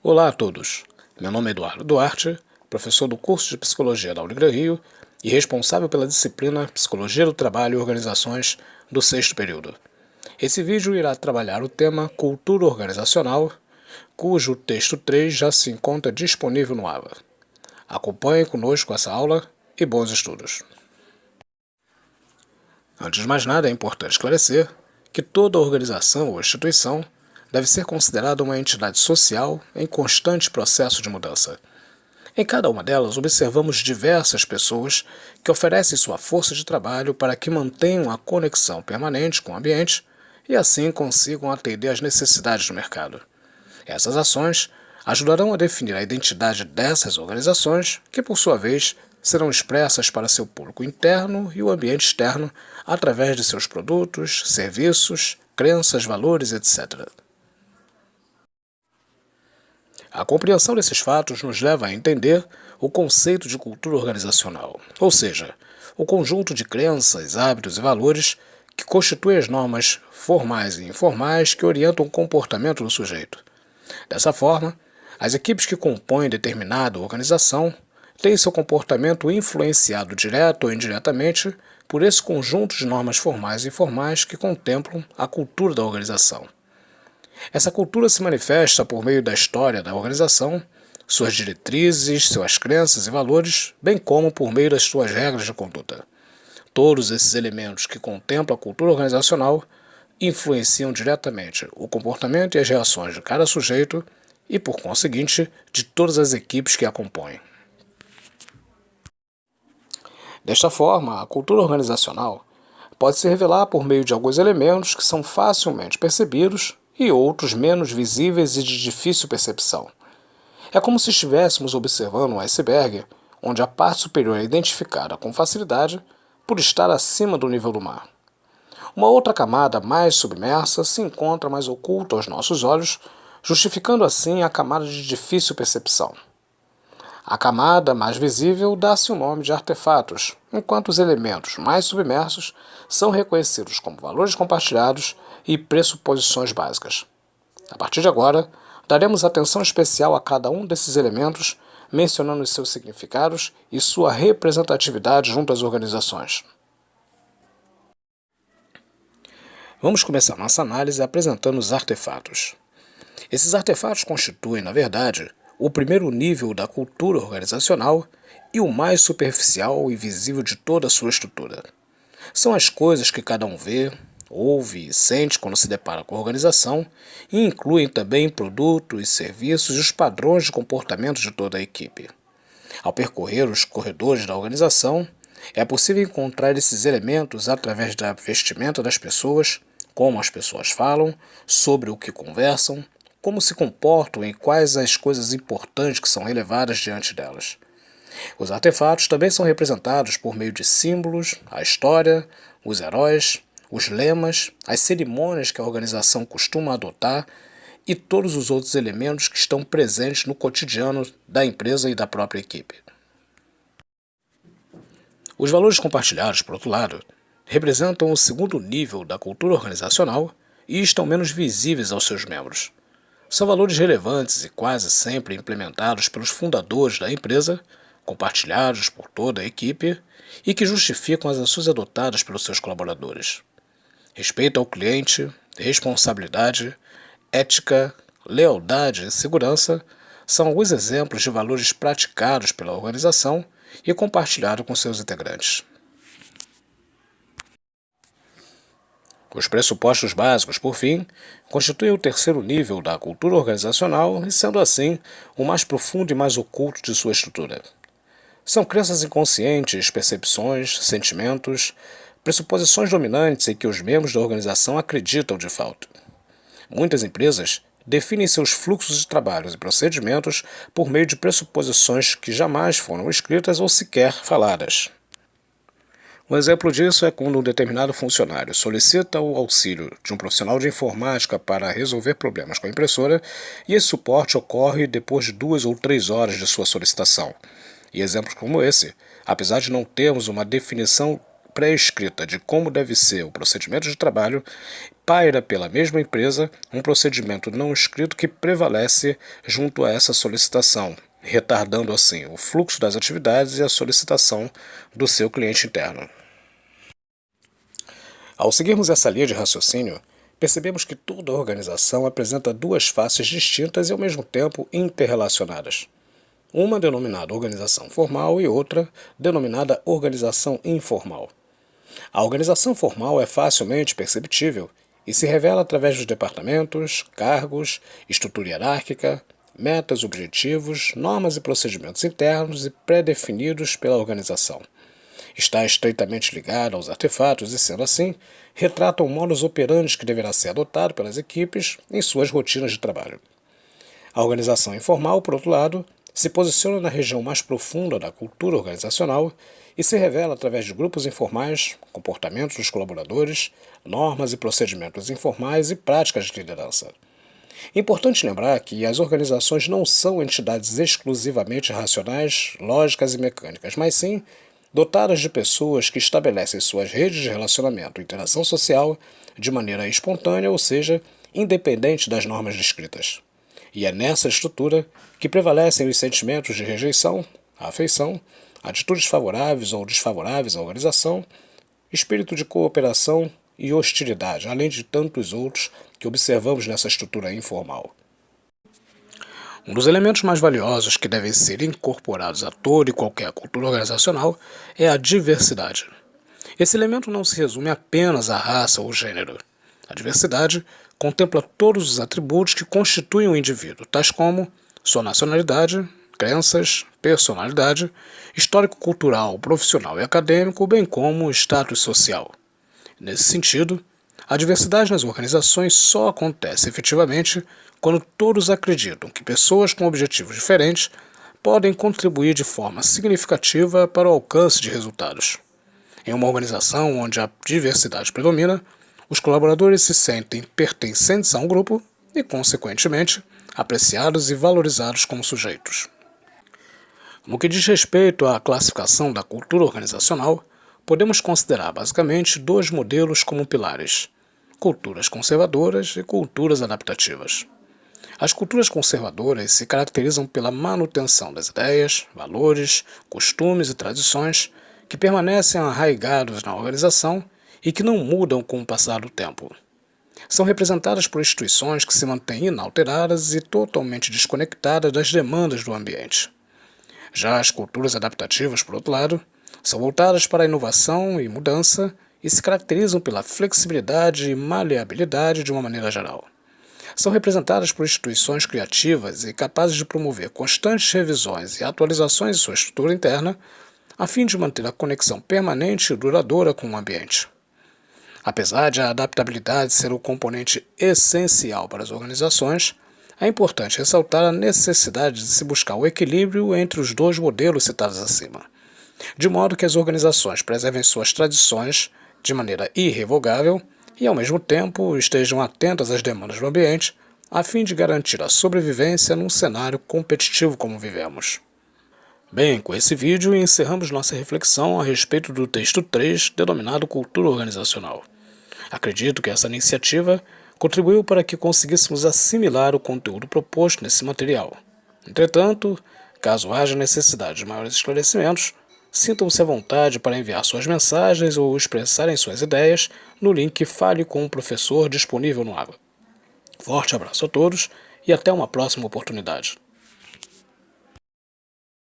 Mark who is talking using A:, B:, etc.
A: Olá a todos, meu nome é Eduardo Duarte, professor do curso de Psicologia da Unigran Rio e responsável pela disciplina Psicologia do Trabalho e Organizações do sexto período. Esse vídeo irá trabalhar o tema Cultura Organizacional, cujo texto 3 já se encontra disponível no AVA. Acompanhe conosco essa aula e bons estudos. Antes de mais nada, é importante esclarecer que toda organização ou instituição deve ser considerada uma entidade social em constante processo de mudança. Em cada uma delas, observamos diversas pessoas que oferecem sua força de trabalho para que mantenham a conexão permanente com o ambiente e assim consigam atender às necessidades do mercado. Essas ações ajudarão a definir a identidade dessas organizações, que por sua vez serão expressas para seu público interno e o ambiente externo através de seus produtos, serviços, crenças, valores, etc. A compreensão desses fatos nos leva a entender o conceito de cultura organizacional, ou seja, o conjunto de crenças, hábitos e valores que constituem as normas formais e informais que orientam o comportamento do sujeito. Dessa forma, as equipes que compõem determinada organização têm seu comportamento influenciado direta ou indiretamente por esse conjunto de normas formais e informais que contemplam a cultura da organização. Essa cultura se manifesta por meio da história da organização, suas diretrizes, suas crenças e valores, bem como por meio das suas regras de conduta. Todos esses elementos que contemplam a cultura organizacional influenciam diretamente o comportamento e as reações de cada sujeito e, por conseguinte, de todas as equipes que a compõem. Desta forma, a cultura organizacional pode se revelar por meio de alguns elementos que são facilmente percebidos e outros menos visíveis e de difícil percepção. É como se estivéssemos observando um iceberg, onde a parte superior é identificada com facilidade por estar acima do nível do mar. Uma outra camada mais submersa se encontra mais oculta aos nossos olhos, justificando assim a camada de difícil percepção. A camada mais visível dá-se o nome de artefatos, enquanto os elementos mais submersos são reconhecidos como valores compartilhados e pressuposições básicas. A partir de agora, daremos atenção especial a cada um desses elementos, mencionando os seus significados e sua representatividade junto às organizações. Vamos começar nossa análise apresentando os artefatos. Esses artefatos constituem, na verdade, o primeiro nível da cultura organizacional e o mais superficial e visível de toda a sua estrutura. São as coisas que cada um vê, ouve e sente quando se depara com a organização e incluem também produtos, serviços e os padrões de comportamento de toda a equipe. Ao percorrer os corredores da organização, é possível encontrar esses elementos através da vestimenta das pessoas, como as pessoas falam, sobre o que conversam, como se comportam e quais as coisas importantes que são relevadas diante delas. Os artefatos também são representados por meio de símbolos, a história, os heróis, os lemas, as cerimônias que a organização costuma adotar e todos os outros elementos que estão presentes no cotidiano da empresa e da própria equipe. Os valores compartilhados, por outro lado, representam o segundo nível da cultura organizacional e estão menos visíveis aos seus membros. São valores relevantes e quase sempre implementados pelos fundadores da empresa, compartilhados por toda a equipe e que justificam as ações adotadas pelos seus colaboradores. Respeito ao cliente, responsabilidade, ética, lealdade e segurança são alguns exemplos de valores praticados pela organização e compartilhados com seus integrantes. Os pressupostos básicos, por fim, constituem o terceiro nível da cultura organizacional e, sendo assim, o mais profundo e mais oculto de sua estrutura. São crenças inconscientes, percepções, sentimentos, pressuposições dominantes em que os membros da organização acreditam de fato. Muitas empresas definem seus fluxos de trabalhos e procedimentos por meio de pressuposições que jamais foram escritas ou sequer faladas. Um exemplo disso é quando um determinado funcionário solicita o auxílio de um profissional de informática para resolver problemas com a impressora e esse suporte ocorre depois de 2 ou 3 horas de sua solicitação. E exemplos como esse, apesar de não termos uma definição pré-escrita de como deve ser o procedimento de trabalho, paira pela mesma empresa um procedimento não escrito que prevalece junto a essa solicitação, retardando assim o fluxo das atividades e a solicitação do seu cliente interno. Ao seguirmos essa linha de raciocínio, percebemos que toda organização apresenta duas faces distintas e ao mesmo tempo interrelacionadas. Uma denominada organização formal e outra denominada organização informal. A organização formal é facilmente perceptível e se revela através dos departamentos, cargos, estrutura hierárquica, metas, objetivos, normas e procedimentos internos e pré-definidos pela organização. Está estreitamente ligada aos artefatos e, sendo assim, retrata o modus operandi que deverá ser adotado pelas equipes em suas rotinas de trabalho. A organização informal, por outro lado, se posiciona na região mais profunda da cultura organizacional e se revela através de grupos informais, comportamentos dos colaboradores, normas e procedimentos informais e práticas de liderança. É importante lembrar que as organizações não são entidades exclusivamente racionais, lógicas e mecânicas, mas sim dotadas de pessoas que estabelecem suas redes de relacionamento e interação social de maneira espontânea, ou seja, independente das normas descritas. E é nessa estrutura que prevalecem os sentimentos de rejeição, afeição, atitudes favoráveis ou desfavoráveis à organização, espírito de cooperação e hostilidade, além de tantos outros que observamos nessa estrutura informal. Um dos elementos mais valiosos que devem ser incorporados a toda e qualquer cultura organizacional é a diversidade. Esse elemento não se resume apenas à raça ou gênero. A diversidade contempla todos os atributos que constituem o indivíduo, tais como sua nacionalidade, crenças, personalidade, histórico cultural, profissional e acadêmico, bem como status social. Nesse sentido, a diversidade nas organizações só acontece efetivamente quando todos acreditam que pessoas com objetivos diferentes podem contribuir de forma significativa para o alcance de resultados. Em uma organização onde a diversidade predomina, os colaboradores se sentem pertencentes a um grupo e, consequentemente, apreciados e valorizados como sujeitos. No que diz respeito à classificação da cultura organizacional, podemos considerar basicamente dois modelos como pilares: culturas conservadoras e culturas adaptativas. As culturas conservadoras se caracterizam pela manutenção das ideias, valores, costumes e tradições que permanecem arraigados na organização e que não mudam com o passar do tempo. São representadas por instituições que se mantêm inalteradas e totalmente desconectadas das demandas do ambiente. Já as culturas adaptativas, por outro lado, são voltadas para a inovação e mudança e se caracterizam pela flexibilidade e maleabilidade de uma maneira geral. São representadas por instituições criativas e capazes de promover constantes revisões e atualizações de sua estrutura interna, a fim de manter a conexão permanente e duradoura com o ambiente. Apesar de a adaptabilidade ser um componente essencial para as organizações, é importante ressaltar a necessidade de se buscar o equilíbrio entre os dois modelos citados acima, de modo que as organizações preservem suas tradições de maneira irrevogável e, ao mesmo tempo, estejam atentas às demandas do ambiente, a fim de garantir a sobrevivência num cenário competitivo como vivemos. Bem, com esse vídeo encerramos nossa reflexão a respeito do texto 3, denominado Cultura Organizacional. Acredito que essa iniciativa contribuiu para que conseguíssemos assimilar o conteúdo proposto nesse material. Entretanto, caso haja necessidade de maiores esclarecimentos, sintam-se à vontade para enviar suas mensagens ou expressarem suas ideias no link Fale com o Professor disponível no ABA. Forte abraço a todos e até uma próxima oportunidade.